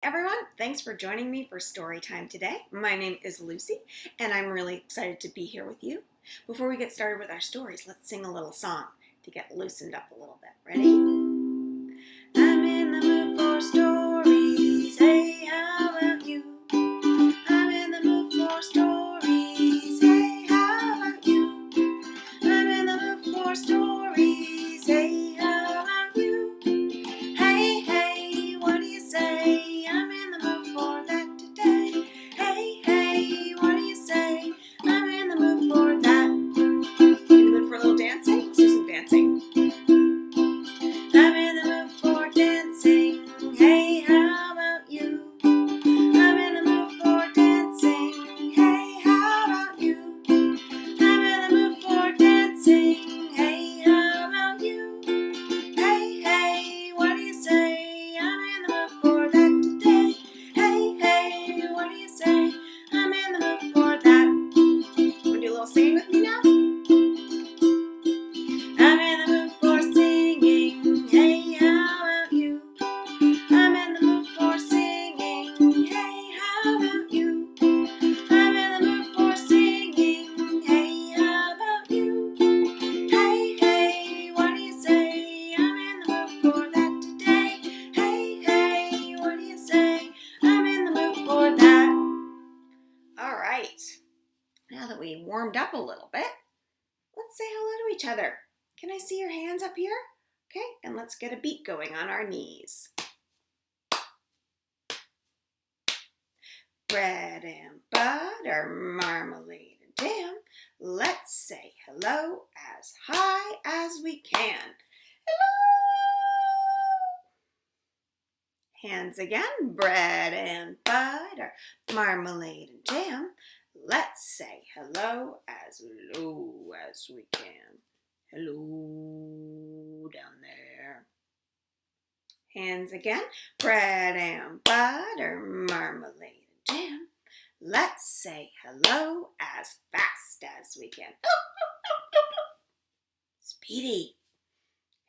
everyone, thanks for joining me for story time today. My name is Lucy and I'm really excited to be here with you. Before we get started with our stories, let's sing a little song to get loosened up a little bit. Ready? I'm in the mood for stories, hey, how about you? I'm in the mood for stories, hey, how about you? I'm in the mood for stories, hey, how about you? Hey, hey, what do you say? I'm in the mood for that today. Hey, hey, what do you say? I'm in the mood for that. In the mood for a little dancing? Let's do some dancing. I'm in the mood for dancing. Hey, how about you? I'm in the mood for dancing. Hey, how about you? I'm in the mood for dancing. Hey, how about you? Hey, hey, what do you say? I'm in the mood for that today. Hey, hey, what do you say? I'm in the mood for that. Want to do a little singing with me now? I'm in the mood for singing. Hey, how about you? I'm in the mood for singing. Hey, how about you? I'm in the mood for singing. Hey, how about you? Hey, hey, what do you say? I'm in the mood for that today. Hey, hey, what do you say? I'm in the mood for that. All right. Now that we warmed up a little bit, let's say hello to each other. Can I see your hands up here? Okay, and let's get a beat going on our knees. Bread and butter, marmalade and jam. Let's say hello as high as we can. Hello! Hands again. Bread and butter, marmalade and jam. Let's say hello as low as we can. Hello down there. Hands again. Bread and butter, marmalade and jam. Let's say hello as fast as we can. Speedy.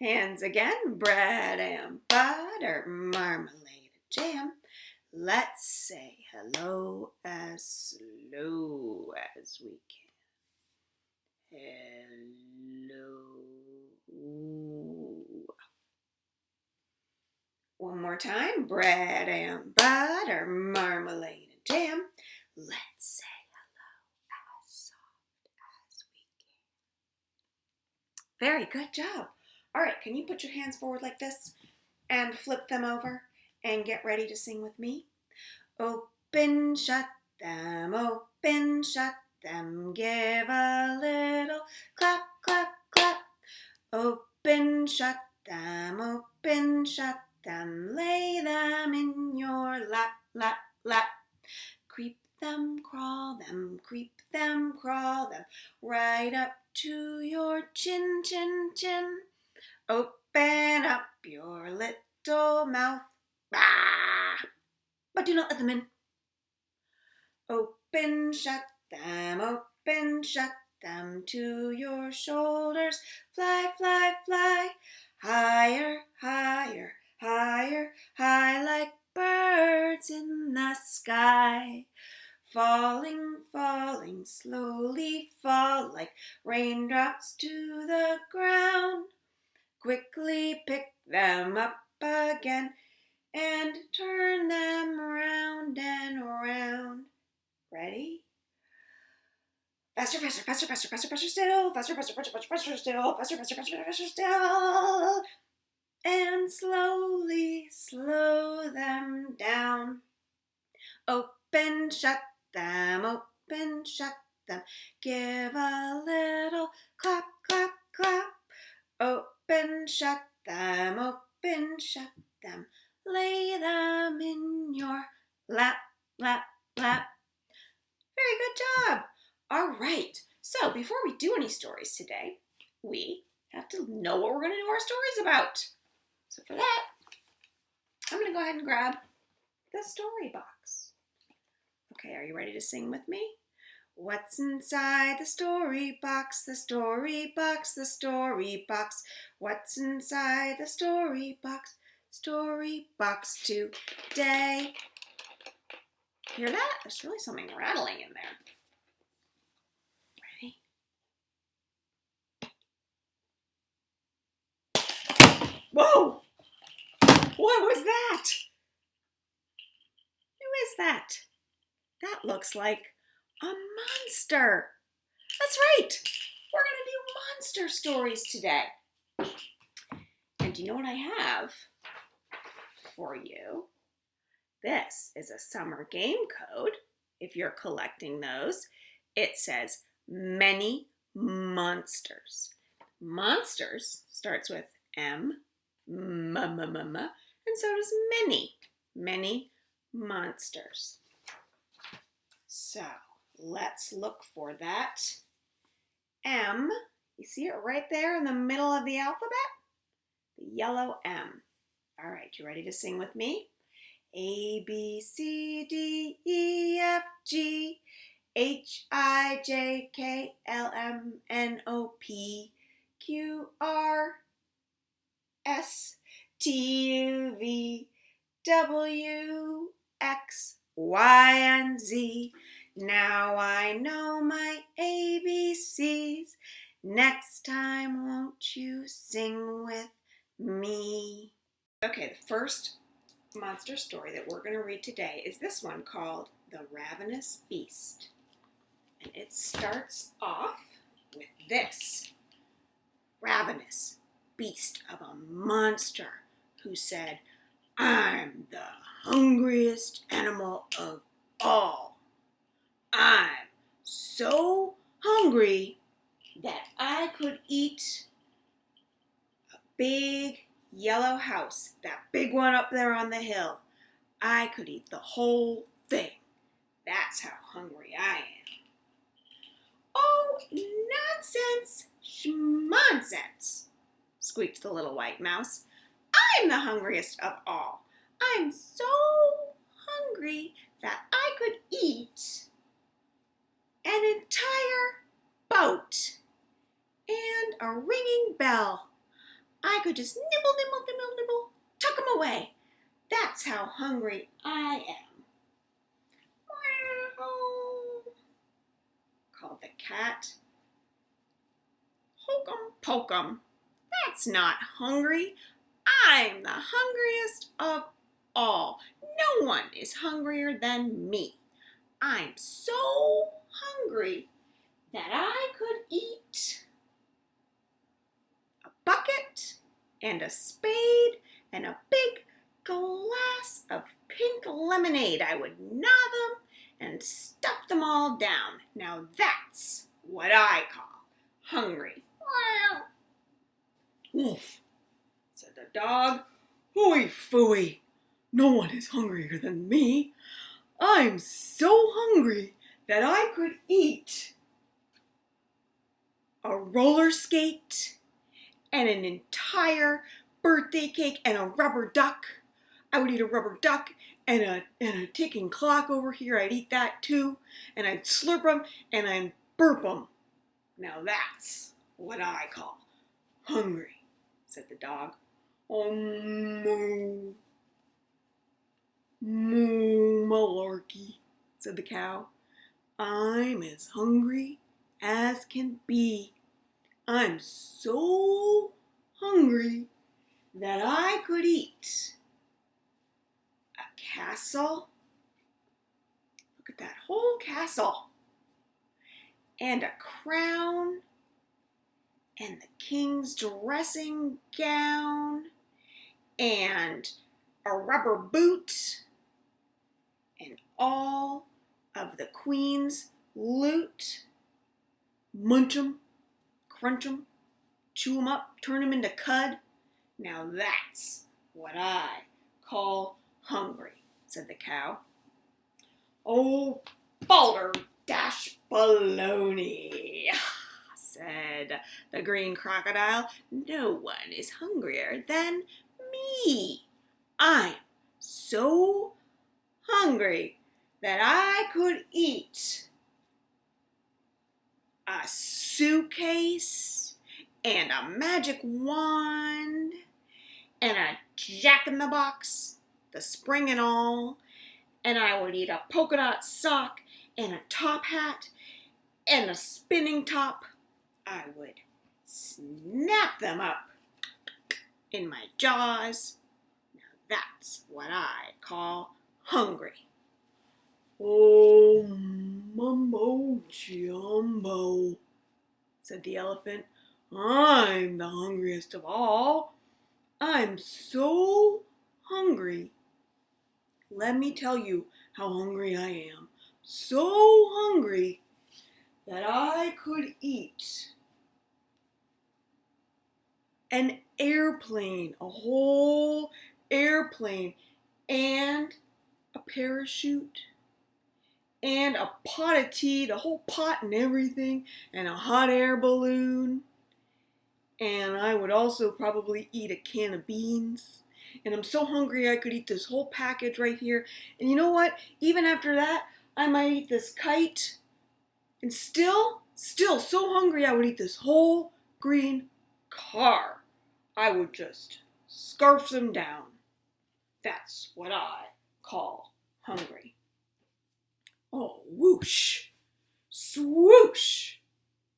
Hands again. Bread and butter, marmalade and jam. Let's say hello as slow as we can. Hello. One more time. Bread and butter, marmalade and jam. Let's say hello as soft as we can. Very good job. All right, can you put your hands forward like this and flip them over and get ready to sing with me? Open, shut them, give a little clap, clap, clap. Open, shut them, lay them in your lap, lap, lap. Creep them, crawl them, right up to your chin, chin, chin. Open up your little mouth, bah! But do not let them in. Open, shut them to your shoulders. Fly, fly, fly, higher, higher, higher, high like birds in the sky. Falling, falling, slowly fall like raindrops to the ground. Quickly pick them up again and turn them round and round. Ready? Faster, faster, faster, faster, faster, faster still. Faster, faster, faster, faster, faster still. Faster, faster, faster, faster still. And slowly slow them down. Open, shut them, give a little clap, clap, clap. Open, shut them, lay them in your lap, lap, lap. Very good job. All right, so before we do any stories today, we have to know what we're going to do our stories about. So for that, I'm going to go ahead and grab the story box. Okay, are you ready to sing with me? What's inside the story box, the story box, the story box? What's inside the story box? story box today. Hear that? There's really something rattling in there. Ready? Whoa! What was that? Who is that? That looks like a monster. That's right. We're going to do monster stories today. And do you know what I have for you? This is a summer game code. If you're collecting those, it says many monsters. Monsters starts with M, and so does many monsters. So let's look for that M. You see it right there in the middle of the alphabet? The yellow M. All right, you ready to sing with me? A, B, C, D, E, F, G, H, I, J, K, L, M, N, O, P, Q, R, S, T, U, V, W, X, Y, and Z. Now I know my ABCs. Next time, won't you sing with me? Okay, the first monster story that we're going to read today is this one called The Ravenous Beast. And it starts off with this: ravenous beast of a monster who said, "I'm the hungriest animal of all. I'm so hungry that I could eat a big yellow house, that big one up there on the hill. I could eat the whole thing. That's how hungry I am." "Oh, nonsense, schmonsense," squeaked the little white mouse. "I'm the hungriest of all. I'm so hungry that I could eat an entire boat and a ringing bell. I could just nibble, tuck 'em away. That's how hungry I am." "Meow," called the cat. "Hokum pokum. That's not hungry. I'm the hungriest of all. No one is hungrier than me. I'm so hungry that I could eat a bucket and a spade and a big glass of pink lemonade. I would gnaw them and stuff them all down. Now that's what I call hungry." "Woof," said the dog. "Hooey fooey. No one is hungrier than me. I'm so hungry that I could eat a roller skate and an entire birthday cake and a rubber duck. I would eat a rubber duck and a ticking clock over here. I'd eat that too. And I'd slurp them and I'd burp them. Now that's what I call hungry," said the dog. "Oh, moo. Moo malarkey," said the cow. "I'm as hungry as can be. I'm so hungry that I could eat a castle." Look at that whole castle. "And a crown, and the king's dressing gown, and a rubber boot, and all of the queen's loot. Munch 'em, crunch 'em, chew 'em up, turn 'em into cud. Now that's what I call hungry," said the cow. "Oh, balderdash baloney," said the green crocodile. "No one is hungrier than me. I'm so hungry that I could eat a suitcase and a magic wand and a jack-in-the-box, the spring and all, and I would eat a polka dot sock and a top hat and a spinning top. I would snap them up in my jaws. Now that's what I call hungry. Oh, mumbo jumbo, said the elephant. I'm the hungriest of all. I'm so hungry. Let me tell you how hungry I am. So hungry that I could eat an airplane, a whole airplane, and a parachute, and a pot of tea, the whole pot and everything, and a hot air balloon. And I would also probably eat a can of beans. And I'm so hungry I could eat this whole package right here. And you know what? Even after that, I might eat this kite. And still so hungry I would eat this whole green car. I would just scarf them down. That's what I call hungry. Oh, whoosh, swoosh,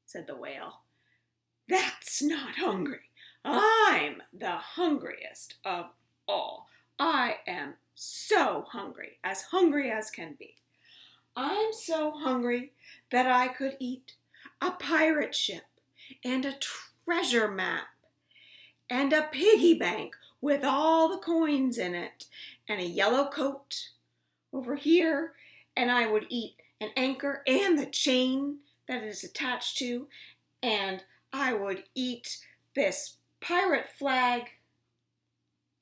said the whale. That's not hungry. I'm the hungriest of all. I am so hungry as can be. I'm so hungry that I could eat a pirate ship and a treasure map and a piggy bank with all the coins in it and a yellow coat over here, and I would eat an anchor and the chain that it is attached to, and I would eat this pirate flag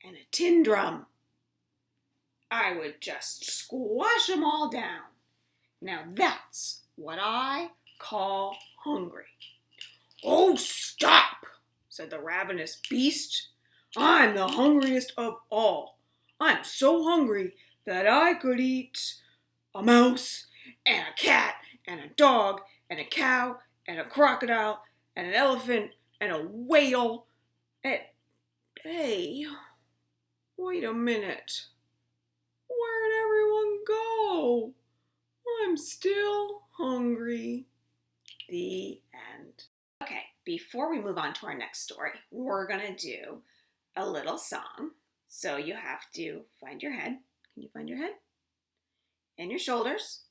and a tin drum. I would just squash them all down. Now that's what I call hungry. Oh, stop, said the ravenous beast. I'm the hungriest of all. I'm so hungry that I could eat a mouse and a cat and a dog and a cow and a crocodile and an elephant and a whale. And, hey, wait a minute. Where'd everyone go? I'm still hungry. The end. Okay, before we move on to our next story, we're going to do a little song. So you have to find your head. Can you find your head? And your shoulders.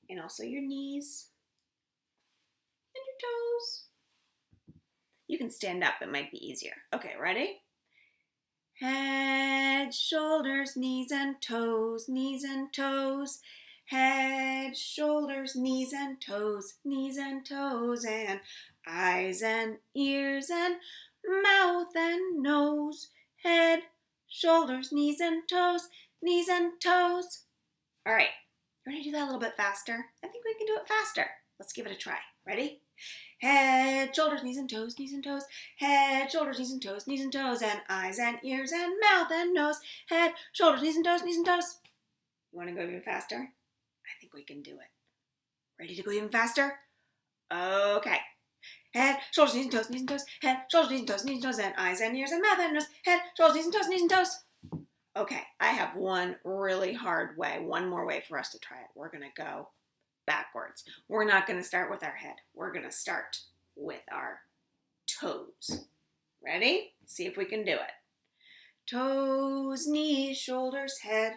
And also your knees. And your toes. You can stand up. It might be easier. Okay, ready? Head, shoulders, knees and toes, knees and toes. Head, shoulders, knees and toes, and eyes and ears and mouth and nose. Head, shoulders, knees and toes, knees and toes. All right, you want to do that a little bit faster? I think we can do it faster. Let's give it a try. Ready? Head, shoulders, knees and toes, head, shoulders, knees and toes, and eyes and ears and mouth and nose. Head, shoulders, knees and toes. You want to go even faster? I think we can do it. Ready to go even faster? Okay. Head, shoulders, knees and toes, head, shoulders, knees and toes, and eyes and ears and mouth and nose. Head, shoulders, knees and toes. Okay, I have one really hard way, one more way for us to try it. We're going to go backwards. We're not going to start with our head. We're going to start with our toes. Ready? Let's see if we can do it. Toes, knees, shoulders, head,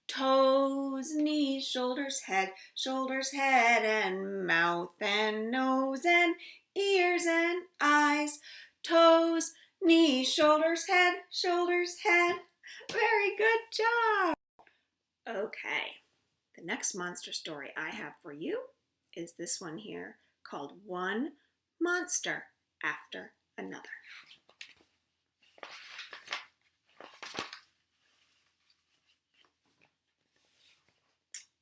toes, knees, shoulders, head, and mouth and nose and ears and eyes. Toes, knees, shoulders, head. Very good job. Okay. The next monster story I have for you is this one here called One Monster After Another.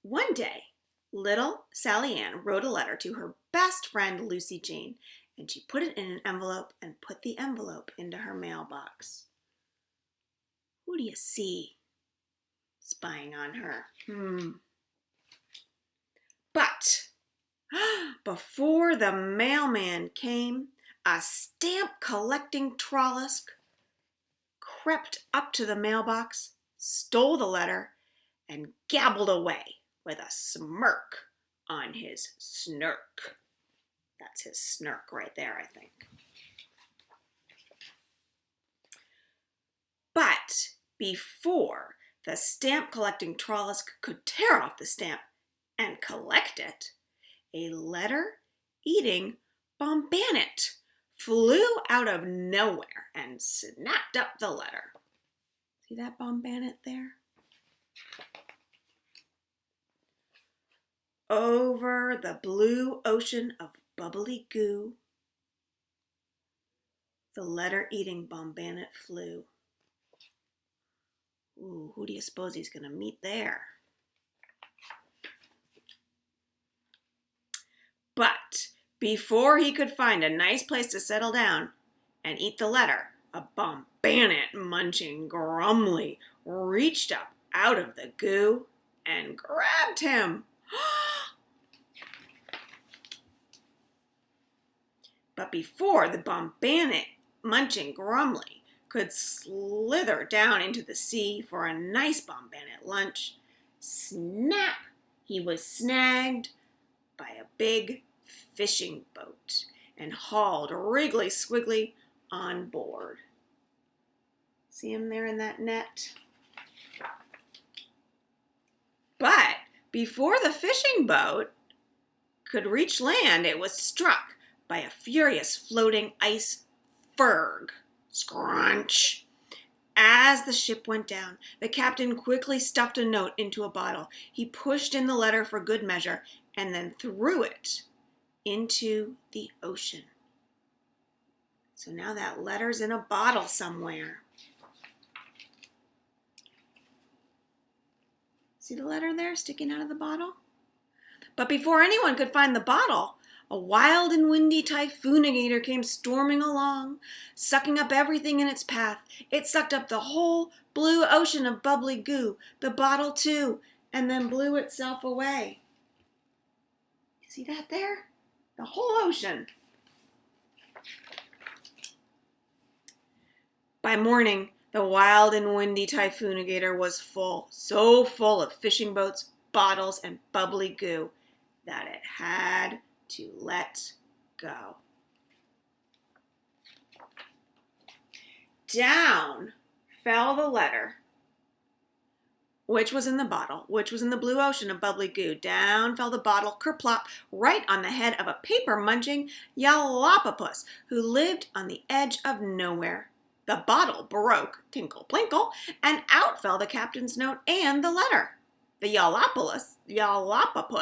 One day, little Sally Ann wrote a letter to her best friend Lucy Jane, and she put it in an envelope and put the envelope into her mailbox. Who do you see spying on her? But before the mailman came, a stamp-collecting Trollisk crept up to the mailbox, stole the letter, and gabbled away with a smirk on his snirk. That's his snirk right there, I think. But before the stamp-collecting Trollisk could tear off the stamp and collect it, a letter-eating Bombanet flew out of nowhere and snapped up the letter. See that Bombanet there? Over the blue ocean of bubbly goo, the letter-eating Bombanet flew. Ooh, who do you suppose he's going to meet there? But before he could find a nice place to settle down and eat the letter, a Bombanet munching Grumly reached up out of the goo and grabbed him. But before the Bombanet munching Grumly could slither down into the sea for a nice Bombanet lunch, snap, he was snagged by a big fishing boat and hauled Wriggly Squiggly on board. See him there in that net? But before the fishing boat could reach land, it was struck by a furious floating iceberg. Scrunch! As the ship went down, the captain quickly stuffed a note into a bottle. He pushed in the letter for good measure and then threw it into the ocean. So now that letter's in a bottle somewhere. See the letter there sticking out of the bottle? But before anyone could find the bottle, a wild and windy typhoonigator came storming along, sucking up everything in its path. It sucked up the whole blue ocean of bubbly goo, the bottle too, and then blew itself away. You see that there? The whole ocean. By morning, the wild and windy typhoonigator was full, so full of fishing boats, bottles, and bubbly goo that it had to let go. Down fell the letter, which was in the bottle, which was in the blue ocean of bubbly goo. Down fell the bottle, kerplop, right on the head of a paper-munching Yallopopus who lived on the edge of nowhere. The bottle broke, tinkle plinkle, and out fell the captain's note and the letter. The Yallopopus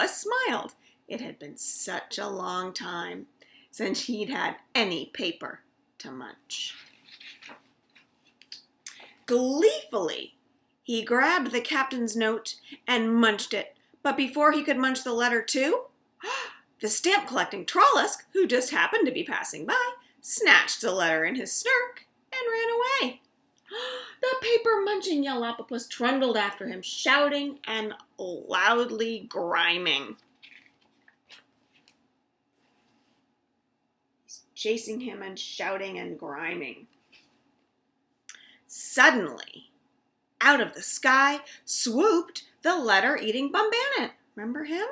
smiled. It had been such a long time since he'd had any paper to munch. Gleefully, he grabbed the captain's note and munched it, but before he could munch the letter too, the stamp-collecting Trollisk, who just happened to be passing by, snatched the letter in his snirk and ran away. The paper-munching Yallopopus trundled after him, shouting and loudly griming. He's chasing him and shouting and griming. Suddenly, out of the sky swooped the letter-eating Bombanet. Remember him?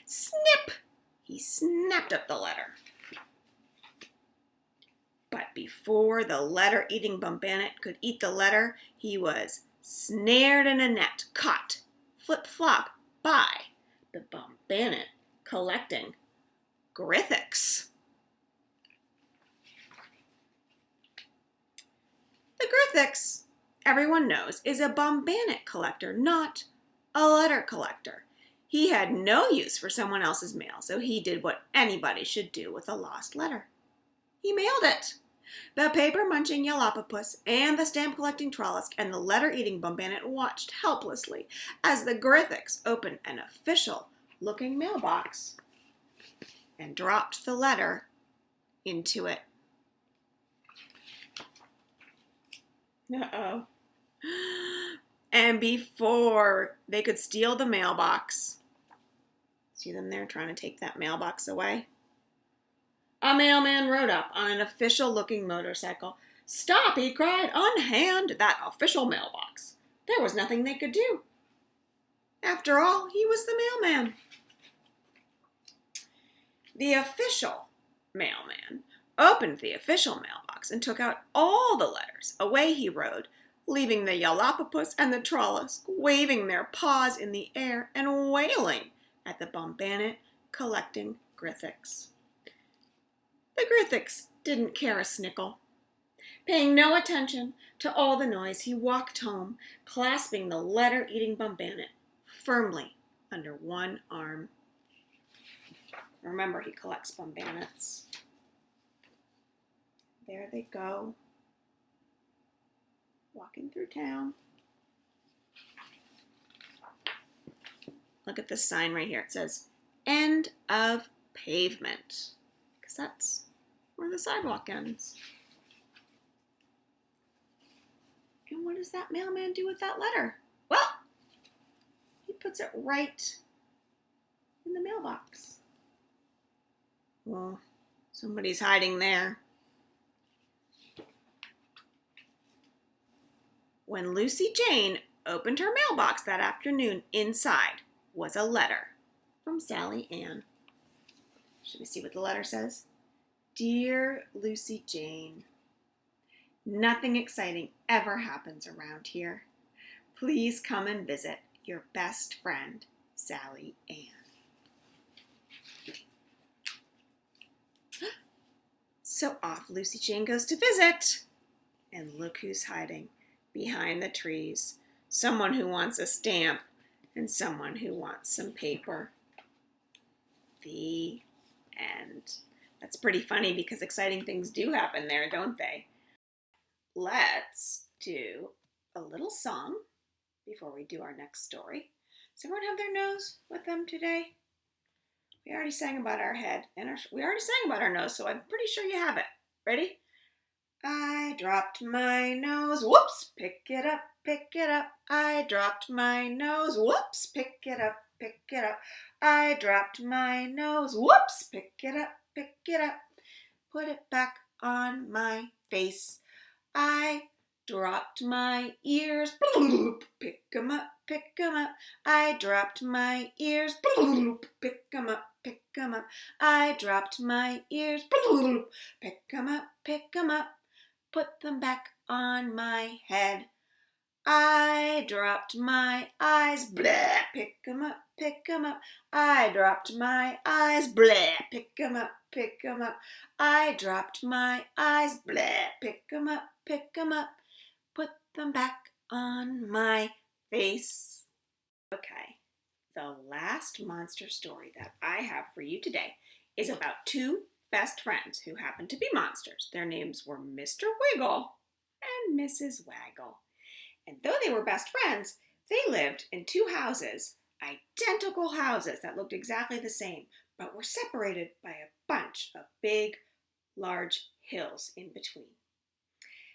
Snip! He snapped up the letter. But before the letter-eating Bombanet could eat the letter, he was snared in a net, caught, flip-flop, by the Bombanet collecting Grithix. The Grithix, everyone knows, is a Bombanet collector, not a letter collector. He had no use for someone else's mail, so he did what anybody should do with a lost letter. He mailed it. The paper-munching Yallopopus and the stamp-collecting Trollisk and the letter-eating Bombanet watched helplessly as the Grithix opened an official-looking mailbox and dropped the letter into it. Uh-oh. And before they could steal the mailbox, see them there trying to take that mailbox away? A mailman rode up on an official-looking motorcycle. "Stop," he cried, "unhand that official mailbox." There was nothing they could do. After all, he was the mailman. The official mailman opened the official mailbox and took out all the letters. Away he rode, leaving the Yalopopus and the Trollus waving their paws in the air and wailing at the Bombanet collecting Grythics. The Grythics didn't care a snickle. Paying no attention to all the noise, he walked home, clasping the letter-eating Bombanet firmly under one arm. Remember, he collects Bombanets. There they go, walking through town. Look at this sign right here. It says, "End of pavement," because that's where the sidewalk ends. And what does that mailman do with that letter? Well, he puts it right in the mailbox. Well, somebody's hiding there. When Lucy Jane opened her mailbox that afternoon, inside was a letter from Sally Ann. Should we see what the letter says? "Dear Lucy Jane, nothing exciting ever happens around here. Please come and visit. Your best friend, Sally Ann." So off Lucy Jane goes to visit. And look who's hiding behind the trees. Someone who wants a stamp and someone who wants some paper. The end. That's pretty funny because exciting things do happen there, don't they? Let's do a little song before we do our next story. Does everyone have their nose with them today? We already sang about our head and we already sang about our nose, so I'm pretty sure you have it. Ready? I dropped my nose, whoops, pick it up, pick it up. I dropped my nose, whoops, pick it up, pick it up. I dropped my nose, whoops, pick it up, pick it up. Put it back on my face. I dropped my ears, pick 'em up, pick 'em up. I dropped my ears, pick 'em up, pick 'em up. I dropped my ears, pick 'em up, pick 'em up. Put them back on my head. I dropped my eyes, blah, pick 'em up, pick 'em up. I dropped my eyes, blah, pick 'em up, pick 'em up. I dropped my eyes, blah, pick 'em up, pick 'em up. Put them back on my face. Okay, the last monster story that I have for you today is about two best friends who happened to be monsters. Their names were Mr. Wiggle and Mrs. Waggle. And though they were best friends, they lived in two houses, identical houses that looked exactly the same, but were separated by a bunch of big, large hills in between.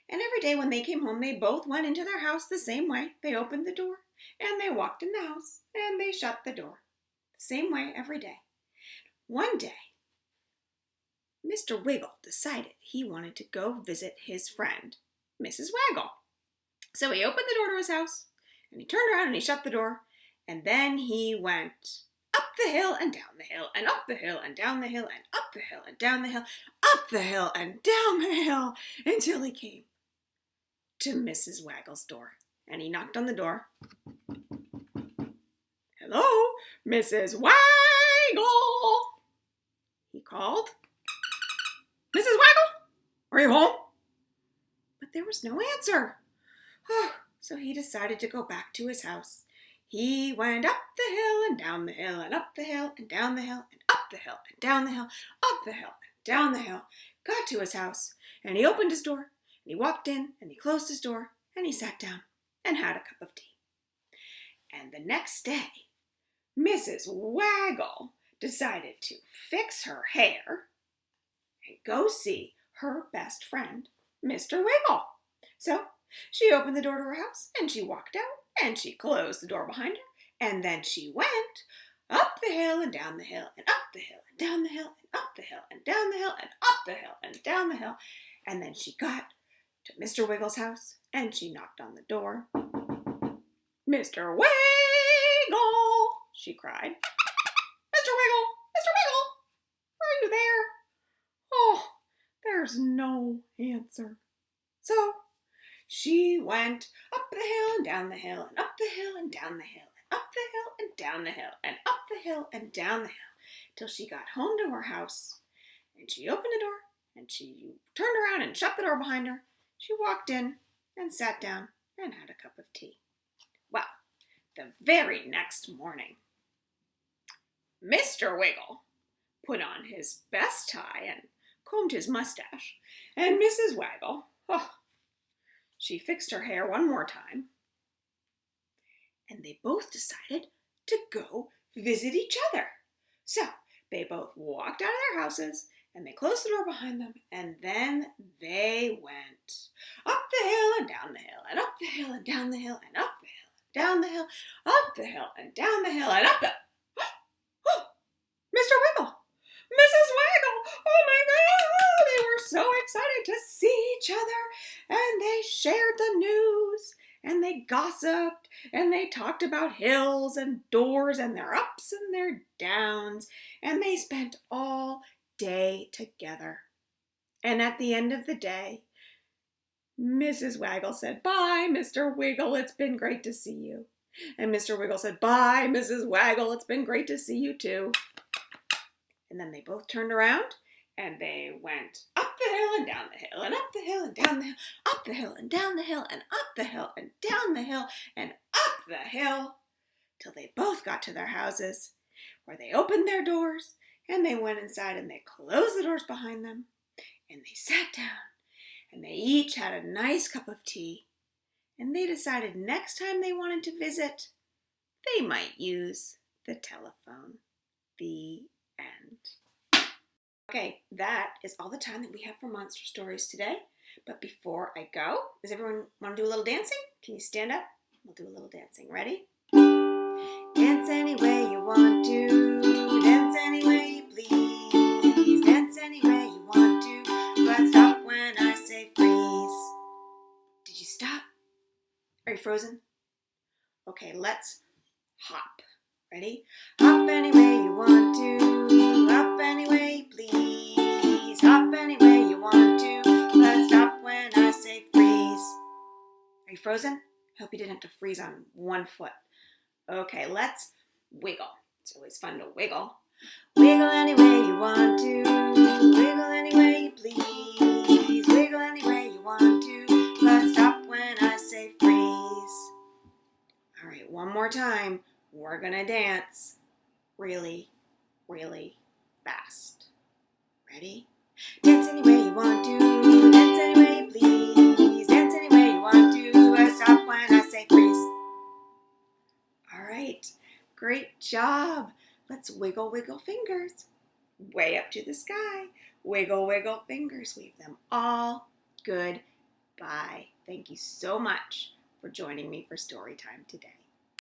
And every day when they came home, they both went into their house the same way. They opened the door, and they walked in the house, and they shut the door. The same way every day. One day, Mr. Wiggle decided he wanted to go visit his friend, Mrs. Waggle. So he opened the door to his house, and he turned around and he shut the door, and then he went up the hill and down the hill, and up the hill and down the hill, and up the hill and down the hill, up the hill and down the hill, until he came to Mrs. Waggle's door. And he knocked on the door. "Hello, Mrs. Waggle," he called. "Mrs. Waggle, are you home?" But there was no answer. So he decided to go back to his house. He went up the hill and down the hill and up the hill and down the hill and up the hill and down the hill, up the hill and down the hill, got to his house, and he opened his door, and he walked in, and he closed his door, and he sat down and had a cup of tea. And the next day, Mrs. Waggle decided to fix her hair and go see her best friend, Mr. Wiggle. So she opened the door to her house, and she walked out, and she closed the door behind her, and then she went Up the hill and down the hill and up the hill and down the hill and up the hill and down the hill and up the hill and down the hill. And then she got to Mr. Wiggle's house and she knocked on the door. "Mr. Wiggle," she cried. "Mr. Wiggle, Mr. Wiggle, are you there?" Oh, there's no answer. So she went up the hill and down the hill and up the hill and down the hill and up the hill and down the hill and up the hill and down the hill till she got home to her house. And she opened the door and she turned around and shut the door behind her. She walked in and sat down and had a cup of tea. Well, the very next morning, Mr. Wiggle put on his best tie and combed his mustache, and Mrs. Waggle, she fixed her hair one more time, and they both decided to go visit each other. So they both walked out of their houses, and they closed the door behind them, and then they went up the hill and down the hill, and up the hill and down the hill, and up the hill and down the hill, up the hill and down the hill, and up the... Mr. Wiggle! Mrs. Waggle! Oh my God! They were so excited to see each other, and they shared the news, and they gossiped, and they talked about hills and doors and their ups and their downs, and they spent all day together. And at the end of the day, Mrs. Waggle said, "Bye, Mr. Wiggle, it's been great to see you." And Mr. Wiggle said, "Bye, Mrs. Waggle, it's been great to see you too." And then they both turned around and they went up the hill and down the hill and up the hill and down the hill, up the hill and down the hill and up the hill and down the hill and up the hill till they both got to their houses, where they opened their doors and they went inside and they closed the doors behind them and they sat down and they each had a nice cup of tea, and they decided next time they wanted to visit, they might use the telephone. The end. Okay, that is all the time that we have for monster stories today. But before I go, does everyone want to do a little dancing? Can you stand up? We'll do a little dancing. Ready? Dance any way you want to, dance any way you please, dance any way you want to, but stop when I say freeze. Did you stop? Are you frozen? Okay, let's hop. Ready? Hop any way you want to, hop any way you please, hop any way you want to, but stop when I say freeze. Are you frozen? Hope you didn't have to freeze on one foot. Okay, let's wiggle. It's always fun to wiggle. Wiggle any way you want to, wiggle any way you please, wiggle any way you want to, but stop when I say freeze. All right, one more time. We're gonna dance really, really fast. Ready? Dance any way you want to, dance any way you please, dance any way you want to, but stop when I say freeze. All right, great job. Let's wiggle, wiggle fingers. Way up to the sky. Wiggle, wiggle fingers. Wave them all. Goodbye. Thank you so much for joining me for story time today.